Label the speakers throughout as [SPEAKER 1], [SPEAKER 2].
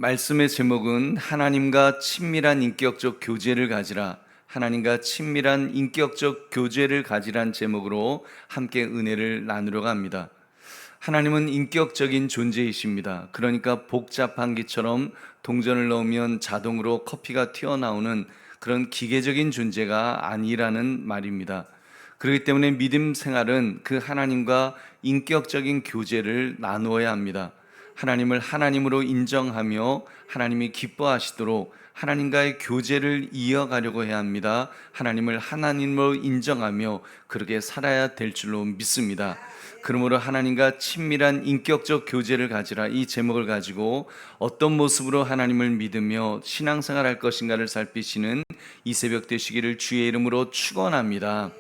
[SPEAKER 1] 말씀의 제목은 하나님과 친밀한 인격적 교제를 가지라, 하나님과 친밀한 인격적 교제를 가지란 제목으로 함께 은혜를 나누려고 합니다. 하나님은 인격적인 존재이십니다. 그러니까 복잡한 기처럼 동전을 넣으면 자동으로 커피가 튀어나오는 그런 기계적인 존재가 아니라는 말입니다. 그렇기 때문에 믿음 생활은 그 하나님과 인격적인 교제를 나누어야 합니다. 하나님을 하나님으로 인정하며 하나님이 기뻐하시도록 하나님과의 교제를 이어가려고 해야 합니다. 하나님을 하나님으로 인정하며 그렇게 살아야 될 줄로 믿습니다. 그러므로 하나님과 친밀한 인격적 교제를 가지라, 이 제목을 가지고 어떤 모습으로 하나님을 믿으며 신앙생활 할 것인가를 살피시는 이 새벽 되시기를 주의 이름으로 축원합니다.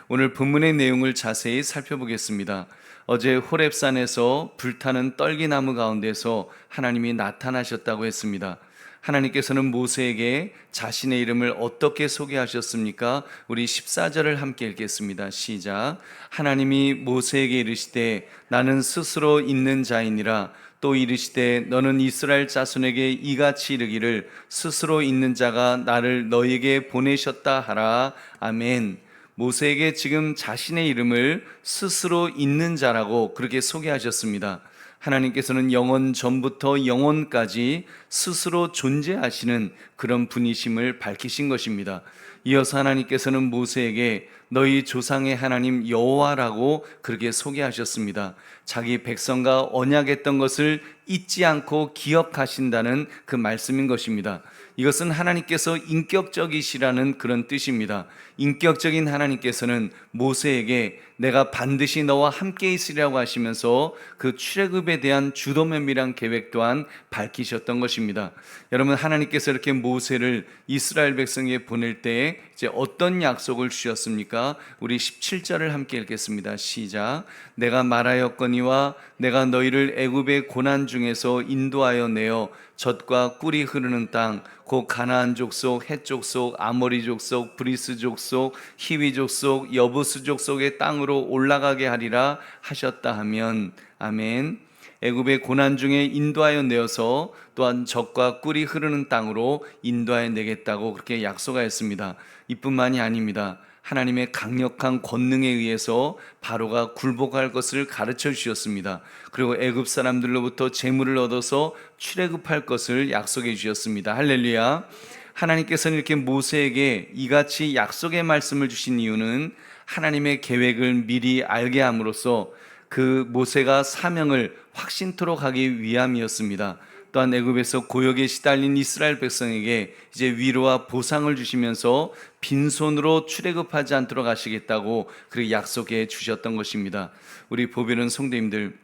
[SPEAKER 1] 오늘 본문의 내용을 자세히 살펴보겠습니다. 어제 호렙산에서 불타는 떨기나무 가운데서 하나님이 나타나셨다고 했습니다. 하나님께서는 모세에게 자신의 이름을 어떻게 소개하셨습니까? 우리 14절을 함께 읽겠습니다. 시작. 하나님이 모세에게 이르시되 나는 스스로 있는 자이니라. 또 이르시되 너는 이스라엘 자손에게 이같이 이르기를 스스로 있는 자가 나를 너에게 보내셨다 하라. 아멘. 모세에게 지금 자신의 이름을 스스로 있는 자라고 그렇게 소개하셨습니다. 하나님께서는 영원 전부터 영원까지 스스로 존재하시는 그런 분이심을 밝히신 것입니다. 이어서 하나님께서는 모세에게 너희 조상의 하나님 여호와라고 그렇게 소개하셨습니다. 자기 백성과 언약했던 것을 잊지 않고 기억하신다는 그 말씀인 것입니다. 이것은 하나님께서 인격적이시라는 그런 뜻입니다. 인격적인 하나님께서는 모세에게 내가 반드시 너와 함께 있으리라고 하시면서 그 출애굽에 대한 주도면밀한 계획 또한 밝히셨던 것입니다. 여러분, 하나님께서 이렇게 모세를 이스라엘 백성에게 보낼 때에 이제 어떤 약속을 주셨습니까? 우리 17절을 함께 읽겠습니다. 시작. 내가 말하였거니와 내가 너희를 애굽의 고난 중에서 인도하여 내어 젖과 꿀이 흐르는 땅 곧 가나안 족속, 헷 족속, 아모리 족속, 브리스 족속, 히위 족속, 여부스 족속의 땅으로 올라가게 하리라 하셨다 하면 아멘. 애굽의 고난 중에 인도하여 내어서 또한 젖과 꿀이 흐르는 땅으로 인도하여 내겠다고 그렇게 약속하였습니다. 이뿐만이 아닙니다. 하나님의 강력한 권능에 의해서 바로가 굴복할 것을 가르쳐 주셨습니다. 그리고 애굽 사람들로부터 재물을 얻어서 출애굽할 것을 약속해 주셨습니다. 할렐루야. 하나님께서는 이렇게 모세에게 이같이 약속의 말씀을 주신 이유는 하나님의 계획을 미리 알게 함으로써 그 모세가 사명을 확신토록 하기 위함이었습니다. 또한 애굽에서 고역에 시달린 이스라엘 백성에게 이제 위로와 보상을 주시면서 빈손으로 출애굽하지 않도록 하시겠다고 그렇게 약속해 주셨던 것입니다. 우리 보배는 성도님들,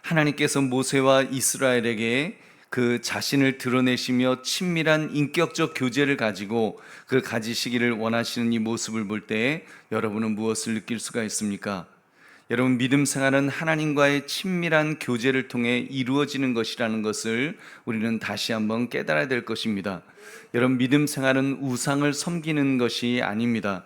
[SPEAKER 1] 하나님께서 모세와 이스라엘에게 그 자신을 드러내시며 친밀한 인격적 교제를 가지고 그 가지시기를 원하시는 이 모습을 볼 때 여러분은 무엇을 느낄 수가 있습니까? 여러분, 믿음 생활은 하나님과의 친밀한 교제를 통해 이루어지는 것이라는 것을 우리는 다시 한번 깨달아야 될 것입니다. 여러분, 믿음 생활은 우상을 섬기는 것이 아닙니다.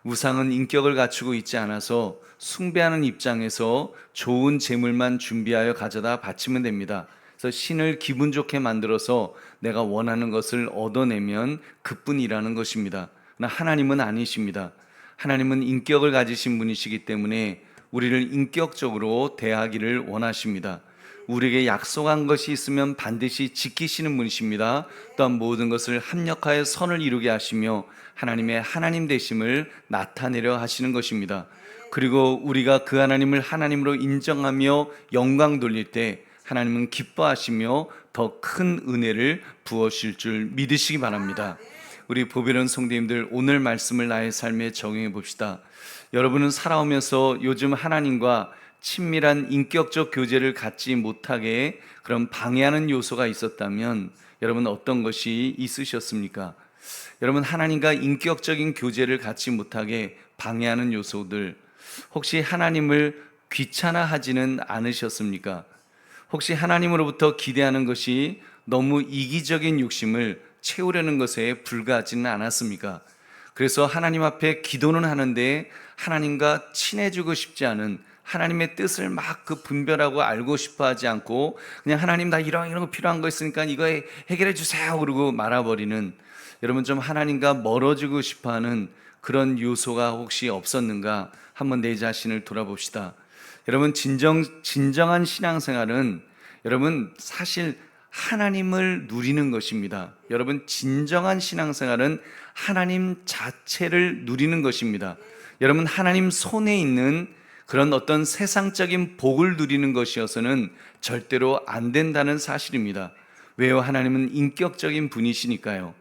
[SPEAKER 1] 우상은 인격을 갖추고 있지 않아서 숭배하는 입장에서 좋은 재물만 준비하여 가져다 바치면 됩니다. 그래서 신을 기분 좋게 만들어서 내가 원하는 것을 얻어내면 그뿐이라는 것입니다. 그러나 하나님은 아니십니다. 하나님은 인격을 가지신 분이시기 때문에 우리를 인격적으로 대하기를 원하십니다. 우리에게 약속한 것이 있으면 반드시 지키시는 분이십니다. 또한 모든 것을 합력하여 선을 이루게 하시며 하나님의 하나님 되심을 나타내려 하시는 것입니다. 그리고 우리가 그 하나님을 하나님으로 인정하며 영광 돌릴 때 하나님은 기뻐하시며 더 큰 은혜를 부어주실 줄 믿으시기 바랍니다. 우리 보배로운 성도님들, 오늘 말씀을 나의 삶에 적용해 봅시다. 여러분은 살아오면서 요즘 하나님과 친밀한 인격적 교제를 갖지 못하게 그런 방해하는 요소가 있었다면 여러분 어떤 것이 있으셨습니까? 여러분, 하나님과 인격적인 교제를 갖지 못하게 방해하는 요소들, 혹시 하나님을 귀찮아하지는 않으셨습니까? 혹시 하나님으로부터 기대하는 것이 너무 이기적인 욕심을 채우려는 것에 불과하지는 않았습니까? 그래서 하나님 앞에 기도는 하는데 하나님과 친해지고 싶지 않은, 하나님의 뜻을 막 그 분별하고 알고 싶어 하지 않고 그냥 하나님 나 이런 거 필요한 거 있으니까 이거 해결해 주세요 그러고 말아버리는, 여러분 좀 하나님과 멀어지고 싶어 하는 그런 요소가 혹시 없었는가 한번 내 자신을 돌아봅시다. 여러분 진정한 신앙생활은 여러분 사실 하나님을 누리는 것입니다. 여러분 진정한 신앙생활은 하나님 자체를 누리는 것입니다. 여러분 하나님 손에 있는 그런 어떤 세상적인 복을 누리는 것이어서는 절대로 안 된다는 사실입니다. 왜요? 하나님은 인격적인 분이시니까요.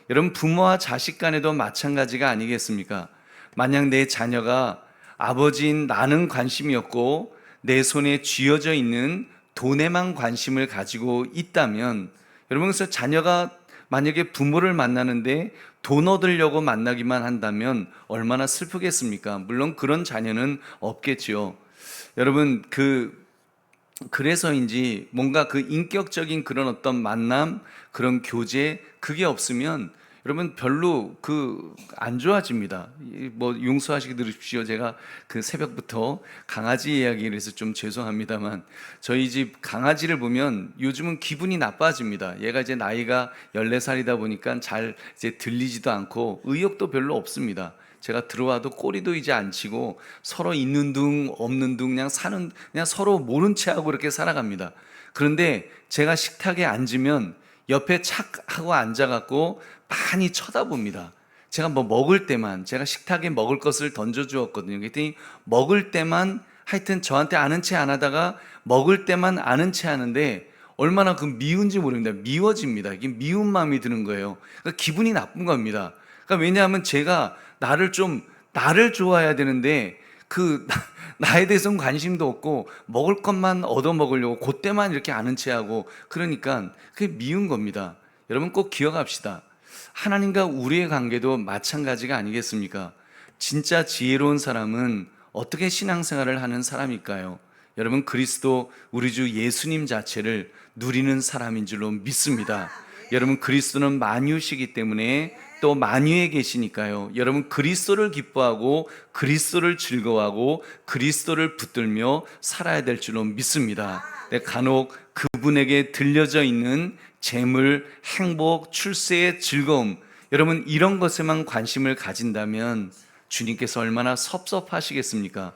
[SPEAKER 1] 여러분 부모와 자식 간에도 마찬가지가 아니겠습니까? 만약 내 자녀가 아버지인 나는 관심이 없고 내 손에 쥐어져 있는 돈에만 관심을 가지고 있다면, 여러분 그래서 자녀가 만약에 부모를 만나는데 돈 얻으려고 만나기만 한다면 얼마나 슬프겠습니까? 물론 그런 자녀는 없겠지요. 여러분 그래서인지 뭔가 그 인격적인 그런 어떤 만남, 그런 교제, 그게 없으면 여러분 별로 안 좋아집니다. 뭐 용서하시게 들으십시오. 제가 그 새벽부터 강아지 이야기를 해서 좀 죄송합니다만 저희 집 강아지를 보면 요즘은 기분이 나빠집니다. 얘가 이제 나이가 14살이다 보니까 잘 이제 들리지도 않고 의욕도 별로 없습니다. 제가 들어와도 꼬리도 이제 안 치고 서로 있는 둥 없는 둥 그냥 서로 모른 채 하고 이렇게 살아갑니다. 그런데 제가 식탁에 앉으면 옆에 착 하고 앉아갖고 많이 쳐다봅니다. 제가 뭐 먹을 때만, 제가 식탁에 먹을 것을 던져주었거든요. 그랬더니 먹을 때만 하여튼 저한테 아는 채 안 하다가 먹을 때만 아는 채 하는데 얼마나 미운지 모릅니다. 미워집니다. 이게 미운 마음이 드는 거예요. 그러니까 기분이 나쁜 겁니다. 그러니까 왜냐하면 제가 나를 좋아해야 되는데 나에 대해서는 관심도 없고 먹을 것만 얻어 먹으려고 그때만 이렇게 아는 채 하고, 그러니까 그게 미운 겁니다. 여러분 꼭 기억합시다. 하나님과 우리의 관계도 마찬가지가 아니겠습니까? 진짜 지혜로운 사람은 어떻게 신앙생활을 하는 사람일까요? 여러분 그리스도 우리 주 예수님 자체를 누리는 사람인 줄로 믿습니다. 여러분 그리스도는 만유시기 때문에 또 만유에 계시니까요. 여러분 그리스도를 기뻐하고 그리스도를 즐거워하고 그리스도를 붙들며 살아야 될 줄로 믿습니다. 간혹 그분에게 들려져 있는 재물, 행복, 출세의 즐거움, 여러분 이런 것에만 관심을 가진다면 주님께서 얼마나 섭섭하시겠습니까?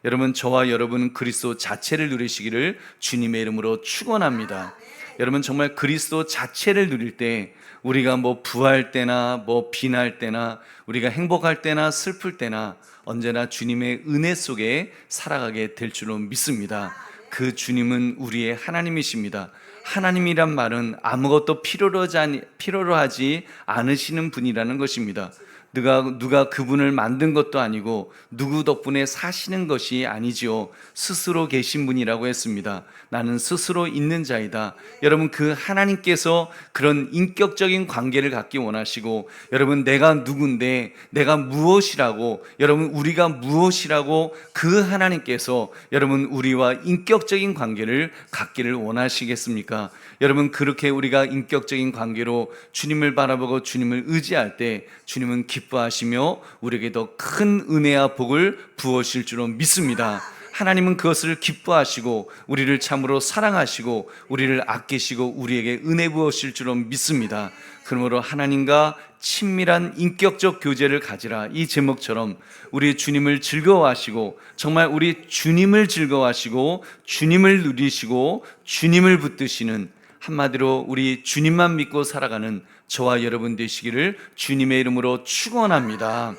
[SPEAKER 1] 여러분 저와 여러분은 그리스도 자체를 누리시기를 주님의 이름으로 축원합니다. 여러분 정말 그리스도 자체를 누릴 때 우리가 뭐 부할 때나 뭐 비날 때나 우리가 행복할 때나 슬플 때나 언제나 주님의 은혜 속에 살아가게 될 줄로 믿습니다. 그 주님은 우리의 하나님이십니다. 하나님이란 말은 아무것도 필요로 하지 않으시는 분이라는 것입니다. 누가 그분을 만든 것도 아니고 누구 덕분에 사시는 것이 아니지요. 스스로 계신 분이라고 했습니다. 나는 스스로 있는 자이다. 여러분 그 하나님께서 그런 인격적인 관계를 갖기 원하시고, 여러분 내가 누군데 내가 무엇이라고, 여러분 우리가 무엇이라고 그 하나님께서 여러분 우리와 인격적인 관계를 갖기를 원하시겠습니까? 여러분 그렇게 우리가 인격적인 관계로 주님을 바라보고 주님을 의지할 때 주님은 기뻐하시며 우리에게 더 큰 은혜와 복을 부으실 줄로 믿습니다. 하나님은 그것을 기뻐하시고 우리를 참으로 사랑하시고 우리를 아끼시고 우리에게 은혜 부으실 줄로 믿습니다. 그러므로 하나님과 친밀한 인격적 교제를 가지라, 이 제목처럼 우리 주님을 즐거워하시고 정말 우리 주님을 즐거워하시고 주님을 누리시고 주님을 붙드시는, 한마디로 우리 주님만 믿고 살아가는 저와 여러분 되시기를 주님의 이름으로 축원합니다.